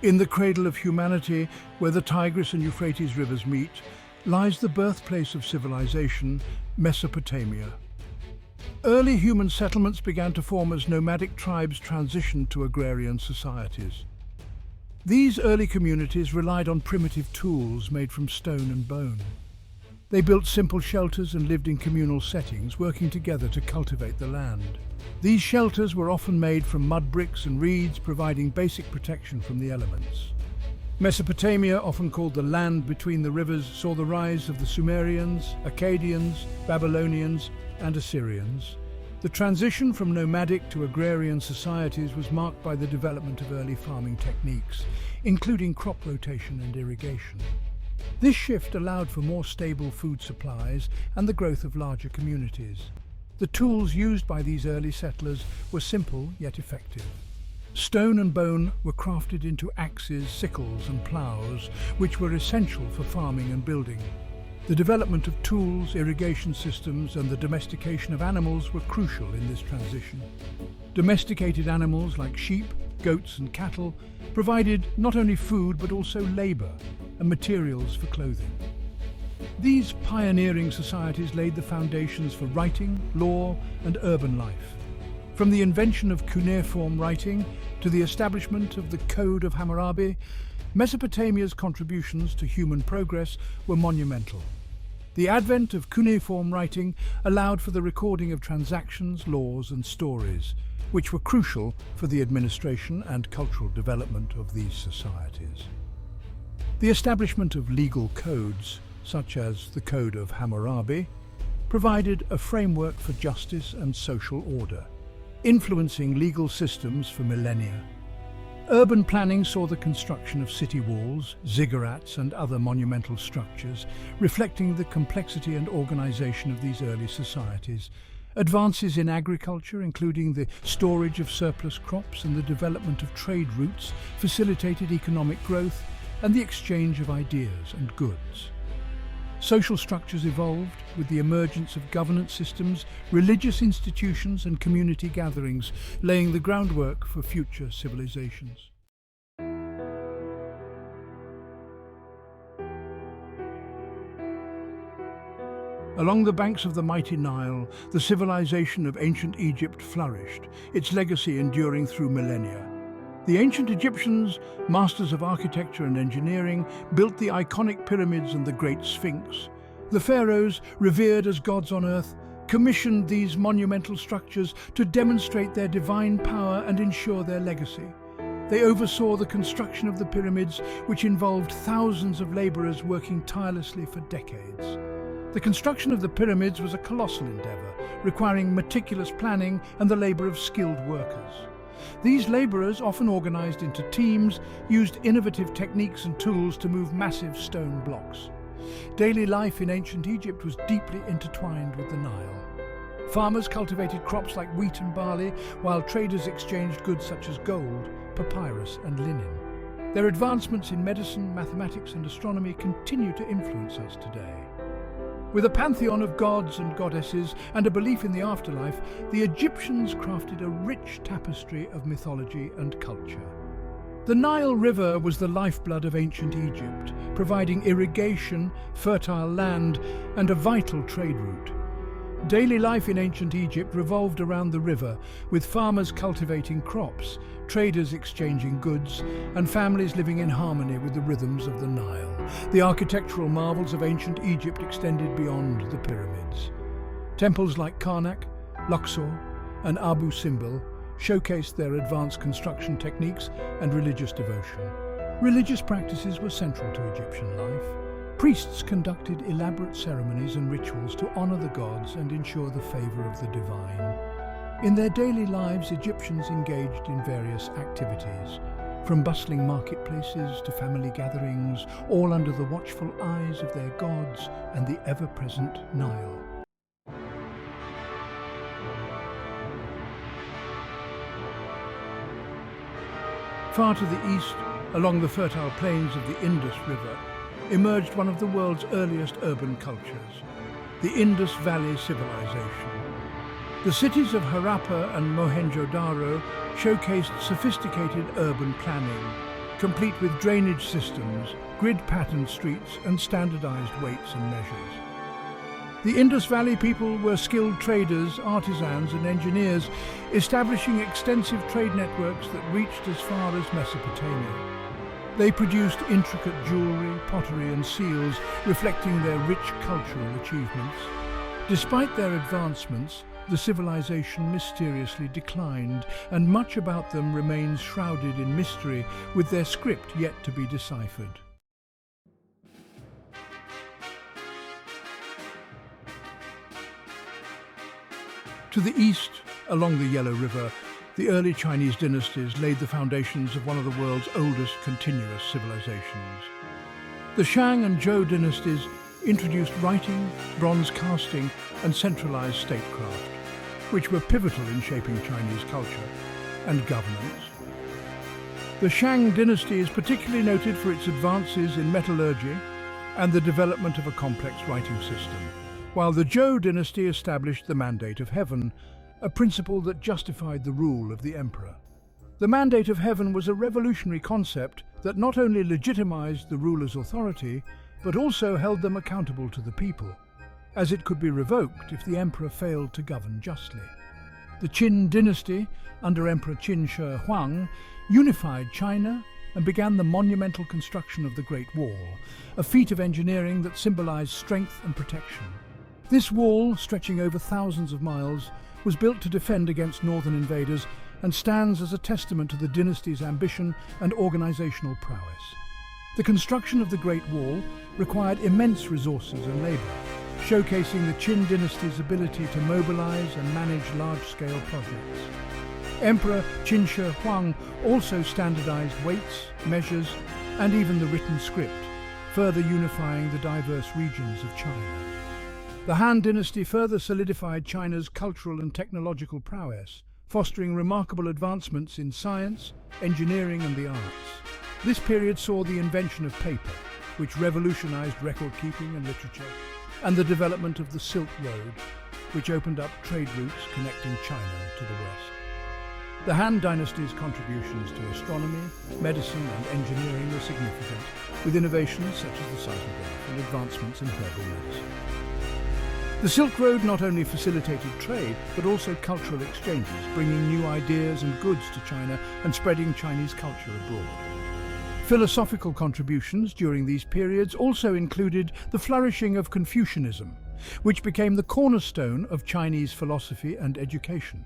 In the cradle of humanity, where the Tigris and Euphrates rivers meet, lies the birthplace of civilization, Mesopotamia. Early human settlements began to form as nomadic tribes transitioned to agrarian societies. These early communities relied on primitive tools made from stone and bone. They built simple shelters and lived in communal settings, working together to cultivate the land. These shelters were often made from mud bricks and reeds, providing basic protection from the elements. Mesopotamia, often called the land between the rivers, saw the rise of the Sumerians, Akkadians, Babylonians, and Assyrians. The transition from nomadic to agrarian societies was marked by the development of early farming techniques, including crop rotation and irrigation. This shift allowed for more stable food supplies and the growth of larger communities. The tools used by these early settlers were simple yet effective. Stone and bone were crafted into axes, sickles, and ploughs, which were essential for farming and building. The development of tools, irrigation systems, and the domestication of animals were crucial in this transition. Domesticated animals like sheep, goats, and cattle provided not only food but also labor and materials for clothing. These pioneering societies laid the foundations for writing, law, and urban life. From the invention of cuneiform writing to the establishment of the Code of Hammurabi, Mesopotamia's contributions to human progress were monumental. The advent of cuneiform writing allowed for the recording of transactions, laws, and stories, which were crucial for the administration and cultural development of these societies. The establishment of legal codes, such as the Code of Hammurabi, provided a framework for justice and social order, influencing legal systems for millennia. Urban planning saw the construction of city walls, ziggurats, and other monumental structures, reflecting the complexity and organization of these early societies. Advances in agriculture, including the storage of surplus crops and the development of trade routes, facilitated economic growth and the exchange of ideas and goods. Social structures evolved with the emergence of governance systems, religious institutions, and community gatherings, laying the groundwork for future civilizations. Along the banks of the mighty Nile, the civilization of ancient Egypt flourished, its legacy enduring through millennia. The ancient Egyptians, masters of architecture and engineering, built the iconic pyramids and the Great Sphinx. The pharaohs, revered as gods on earth, commissioned these monumental structures to demonstrate their divine power and ensure their legacy. They oversaw the construction of the pyramids, which involved thousands of laborers working tirelessly for decades. The construction of the pyramids was a colossal endeavor, requiring meticulous planning and the labor of skilled workers. These laborers, often organized into teams, used innovative techniques and tools to move massive stone blocks. Daily life in ancient Egypt was deeply intertwined with the Nile. Farmers cultivated crops like wheat and barley, while traders exchanged goods such as gold, papyrus, and linen. Their advancements in medicine, mathematics, and astronomy continue to influence us today. With a pantheon of gods and goddesses and a belief in the afterlife, the Egyptians crafted a rich tapestry of mythology and culture. The Nile River was the lifeblood of ancient Egypt, providing irrigation, fertile land, and a vital trade route. Daily life in ancient Egypt revolved around the river, with farmers cultivating crops, traders exchanging goods, and families living in harmony with the rhythms of the Nile. The architectural marvels of ancient Egypt extended beyond the pyramids. Temples like Karnak, Luxor, and Abu Simbel showcased their advanced construction techniques and religious devotion. Religious practices were central to Egyptian life. Priests conducted elaborate ceremonies and rituals to honor the gods and ensure the favor of the divine. In their daily lives, Egyptians engaged in various activities, from bustling marketplaces to family gatherings, all under the watchful eyes of their gods and the ever-present Nile. Far to the east, along the fertile plains of the Indus River, emerged one of the world's earliest urban cultures, the Indus Valley civilization. The cities of Harappa and Mohenjo-Daro showcased sophisticated urban planning, complete with drainage systems, grid-patterned streets and standardized weights and measures. The Indus Valley people were skilled traders, artisans and engineers, establishing extensive trade networks that reached as far as Mesopotamia. They produced intricate jewellery, pottery and seals, reflecting their rich cultural achievements. Despite their advancements, the civilization mysteriously declined, and much about them remains shrouded in mystery, with their script yet to be deciphered. To the east, along the Yellow River, the early Chinese dynasties laid the foundations of one of the world's oldest continuous civilizations. The Shang and Zhou dynasties introduced writing, bronze casting and centralized statecraft, which were pivotal in shaping Chinese culture and governance. The Shang dynasty is particularly noted for its advances in metallurgy and the development of a complex writing system, while the Zhou dynasty established the Mandate of Heaven, a principle that justified the rule of the emperor. The Mandate of Heaven was a revolutionary concept that not only legitimized the ruler's authority, but also held them accountable to the people, as it could be revoked if the emperor failed to govern justly. The Qin Dynasty, under Emperor Qin Shi Huang, unified China and began the monumental construction of the Great Wall, a feat of engineering that symbolized strength and protection. This wall, stretching over thousands of miles, was built to defend against northern invaders and stands as a testament to the dynasty's ambition and organizational prowess. The construction of the Great Wall required immense resources and labor, showcasing the Qin dynasty's ability to mobilize and manage large-scale projects. Emperor Qin Shi Huang also standardized weights, measures, and even the written script, further unifying the diverse regions of China. The Han Dynasty further solidified China's cultural and technological prowess, fostering remarkable advancements in science, engineering and the arts. This period saw the invention of paper, which revolutionized record-keeping and literature, and the development of the Silk Road, which opened up trade routes connecting China to the West. The Han Dynasty's contributions to astronomy, medicine and engineering were significant, with innovations such as the seismograph and advancements in herbal medicine. The Silk Road not only facilitated trade, but also cultural exchanges, bringing new ideas and goods to China and spreading Chinese culture abroad. Philosophical contributions during these periods also included the flourishing of Confucianism, which became the cornerstone of Chinese philosophy and education.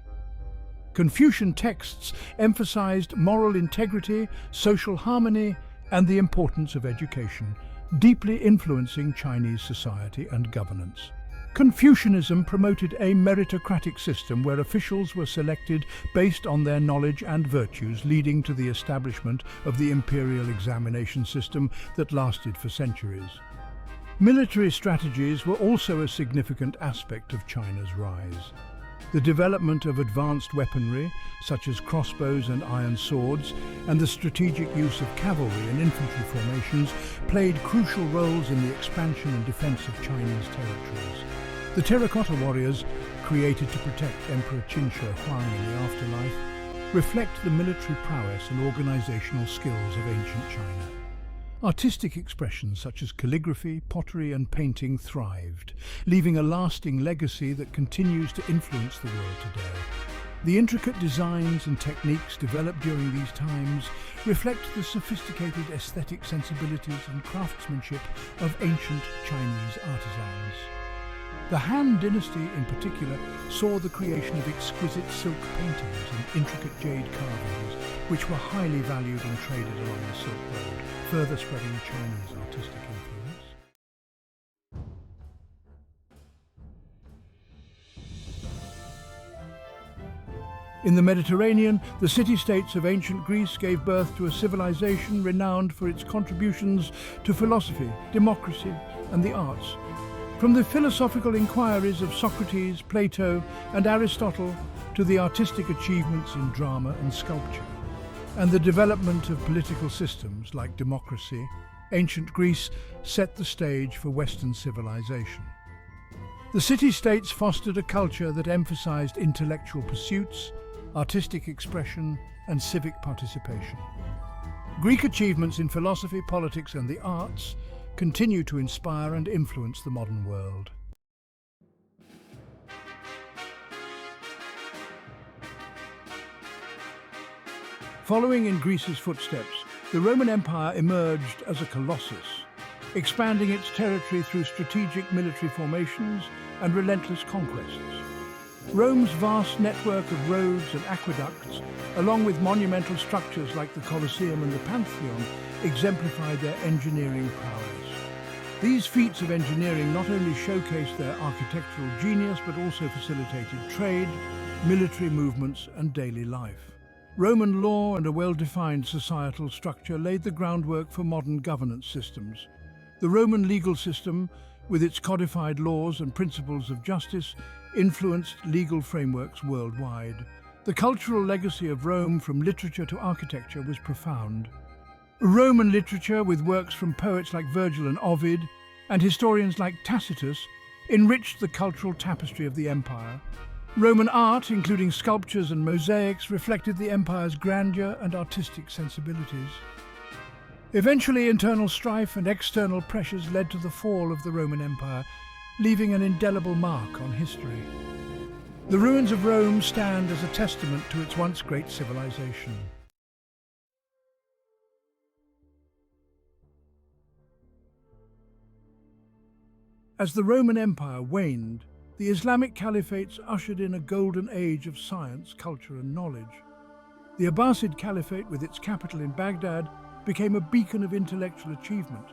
Confucian texts emphasized moral integrity, social harmony, and the importance of education, deeply influencing Chinese society and governance. Confucianism promoted a meritocratic system where officials were selected based on their knowledge and virtues, leading to the establishment of the imperial examination system that lasted for centuries. Military strategies were also a significant aspect of China's rise. The development of advanced weaponry, such as crossbows and iron swords, and the strategic use of cavalry and infantry formations played crucial roles in the expansion and defense of Chinese territories. The terracotta warriors, created to protect Emperor Qin Shi Huang in the afterlife, reflect the military prowess and organizational skills of ancient China. Artistic expressions such as calligraphy, pottery and painting thrived, leaving a lasting legacy that continues to influence the world today. The intricate designs and techniques developed during these times reflect the sophisticated aesthetic sensibilities and craftsmanship of ancient Chinese artisans. The Han Dynasty in particular saw the creation of exquisite silk paintings and intricate jade carvings, which were highly valued and traded along the Silk Road, further spreading Chinese artistic influence. In the Mediterranean, the city-states of ancient Greece gave birth to a civilization renowned for its contributions to philosophy, democracy, and the arts. From the philosophical inquiries of Socrates, Plato, and Aristotle to the artistic achievements in drama and sculpture, and the development of political systems like democracy, ancient Greece set the stage for Western civilization. The city-states fostered a culture that emphasized intellectual pursuits, artistic expression, and civic participation. Greek achievements in philosophy, politics, and the arts continue to inspire and influence the modern world. Following in Greece's footsteps, the Roman Empire emerged as a colossus, expanding its territory through strategic military formations and relentless conquests. Rome's vast network of roads and aqueducts, along with monumental structures like the Colosseum and the Pantheon, exemplified their engineering prowess. These feats of engineering not only showcased their architectural genius, but also facilitated trade, military movements, and daily life. Roman law and a well-defined societal structure laid the groundwork for modern governance systems. The Roman legal system, with its codified laws and principles of justice, influenced legal frameworks worldwide. The cultural legacy of Rome, from literature to architecture, was profound. Roman literature, with works from poets like Virgil and Ovid, and historians like Tacitus, enriched the cultural tapestry of the empire. Roman art, including sculptures and mosaics, reflected the empire's grandeur and artistic sensibilities. Eventually, internal strife and external pressures led to the fall of the Roman Empire, leaving an indelible mark on history. The ruins of Rome stand as a testament to its once great civilization. As the Roman Empire waned, the Islamic Caliphates ushered in a golden age of science, culture, and knowledge. The Abbasid Caliphate, with its capital in Baghdad, became a beacon of intellectual achievement.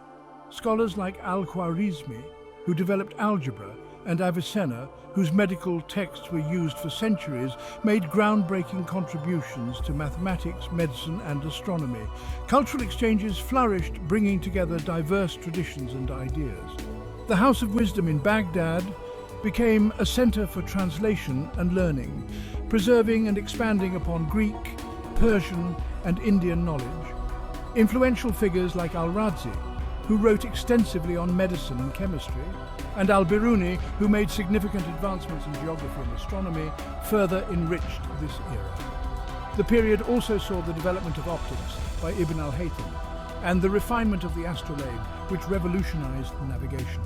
Scholars like Al-Khwarizmi, who developed algebra, and Avicenna, whose medical texts were used for centuries, made groundbreaking contributions to mathematics, medicine, and astronomy. Cultural exchanges flourished, bringing together diverse traditions and ideas. The House of Wisdom in Baghdad became a center for translation and learning, preserving and expanding upon Greek, Persian, and Indian knowledge. Influential figures like Al-Razi, who wrote extensively on medicine and chemistry, and Al-Biruni, who made significant advancements in geography and astronomy, further enriched this era. The period also saw the development of optics by Ibn al-Haytham, and the refinement of the astrolabe, which revolutionized navigation.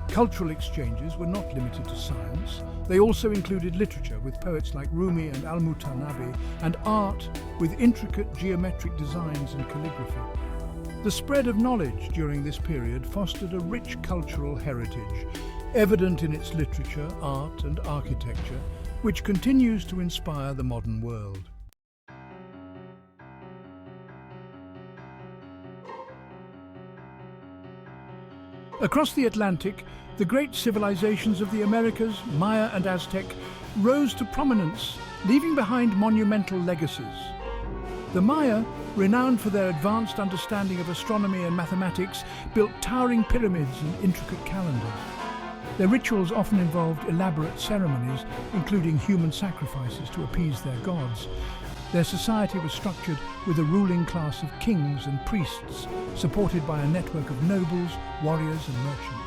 Cultural exchanges were not limited to science. They also included literature, with poets like Rumi and Al-Mutanabi, and art, with intricate geometric designs and calligraphy. The spread of knowledge during this period fostered a rich cultural heritage, evident in its literature, art, and architecture, which continues to inspire the modern world. Across the Atlantic, the great civilizations of the Americas, Maya and Aztec, rose to prominence, leaving behind monumental legacies. The Maya, renowned for their advanced understanding of astronomy and mathematics, built towering pyramids and intricate calendars. Their rituals often involved elaborate ceremonies, including human sacrifices to appease their gods. Their society was structured with a ruling class of kings and priests, supported by a network of nobles, warriors, and merchants.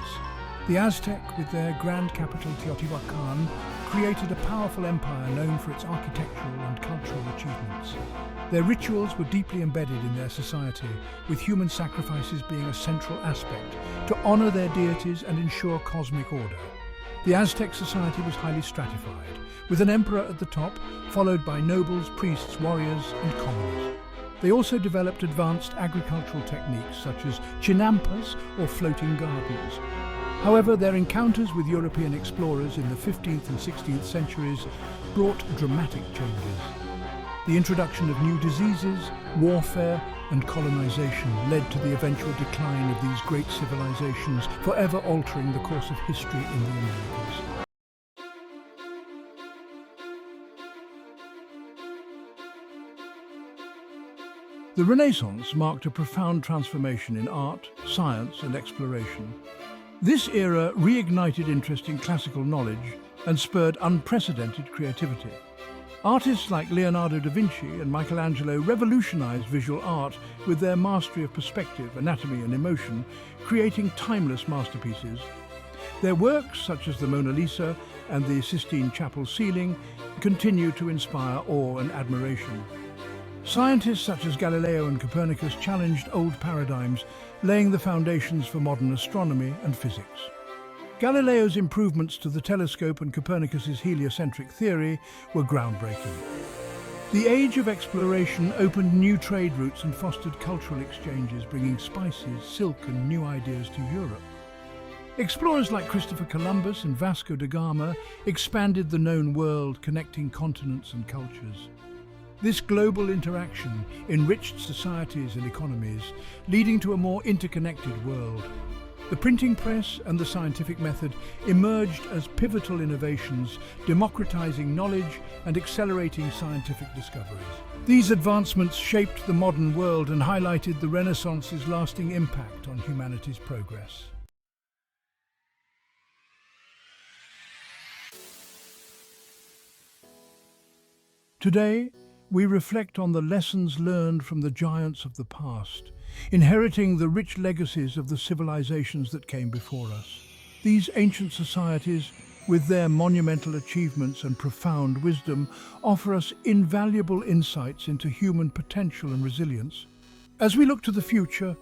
The Aztec, with their grand capital Teotihuacan, created a powerful empire known for its architectural and cultural achievements. Their rituals were deeply embedded in their society, with human sacrifices being a central aspect to honor their deities and ensure cosmic order. The Aztec society was highly stratified, with an emperor at the top, followed by nobles, priests, warriors, and commoners. They also developed advanced agricultural techniques such as chinampas or floating gardens. However, their encounters with European explorers in the 15th and 16th centuries brought dramatic changes. The introduction of new diseases, warfare, and colonization led to the eventual decline of these great civilizations, forever altering the course of history in the Americas. The Renaissance marked a profound transformation in art, science, and exploration. This era reignited interest in classical knowledge and spurred unprecedented creativity. Artists like Leonardo da Vinci and Michelangelo revolutionized visual art with their mastery of perspective, anatomy, and emotion, creating timeless masterpieces. Their works, such as the Mona Lisa and the Sistine Chapel ceiling, continue to inspire awe and admiration. Scientists such as Galileo and Copernicus challenged old paradigms, laying the foundations for modern astronomy and physics. Galileo's improvements to the telescope and Copernicus's heliocentric theory were groundbreaking. The age of exploration opened new trade routes and fostered cultural exchanges, bringing spices, silk and new ideas to Europe. Explorers like Christopher Columbus and Vasco da Gama expanded the known world, connecting continents and cultures. This global interaction enriched societies and economies, leading to a more interconnected world. The printing press and the scientific method emerged as pivotal innovations, democratizing knowledge and accelerating scientific discoveries. These advancements shaped the modern world and highlighted the Renaissance's lasting impact on humanity's progress. Today, we reflect on the lessons learned from the giants of the past, inheriting the rich legacies of the civilizations that came before us. These ancient societies, with their monumental achievements and profound wisdom, offer us invaluable insights into human potential and resilience. As we look to the future,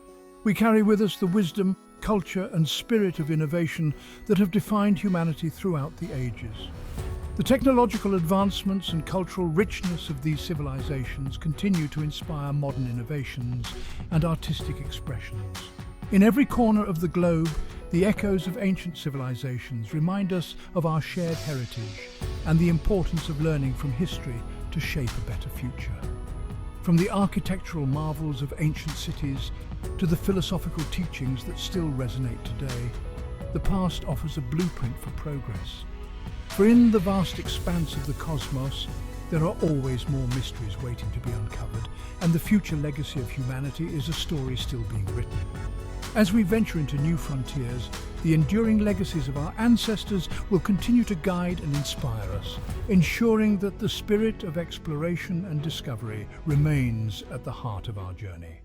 we carry with us the wisdom, culture, and spirit of innovation that have defined humanity throughout the ages. The technological advancements and cultural richness of these civilizations continue to inspire modern innovations and artistic expressions. In every corner of the globe, the echoes of ancient civilizations remind us of our shared heritage and the importance of learning from history to shape a better future. From the architectural marvels of ancient cities to the philosophical teachings that still resonate today, the past offers a blueprint for progress. For in the vast expanse of the cosmos, there are always more mysteries waiting to be uncovered, and the future legacy of humanity is a story still being written. As we venture into new frontiers, the enduring legacies of our ancestors will continue to guide and inspire us, ensuring that the spirit of exploration and discovery remains at the heart of our journey.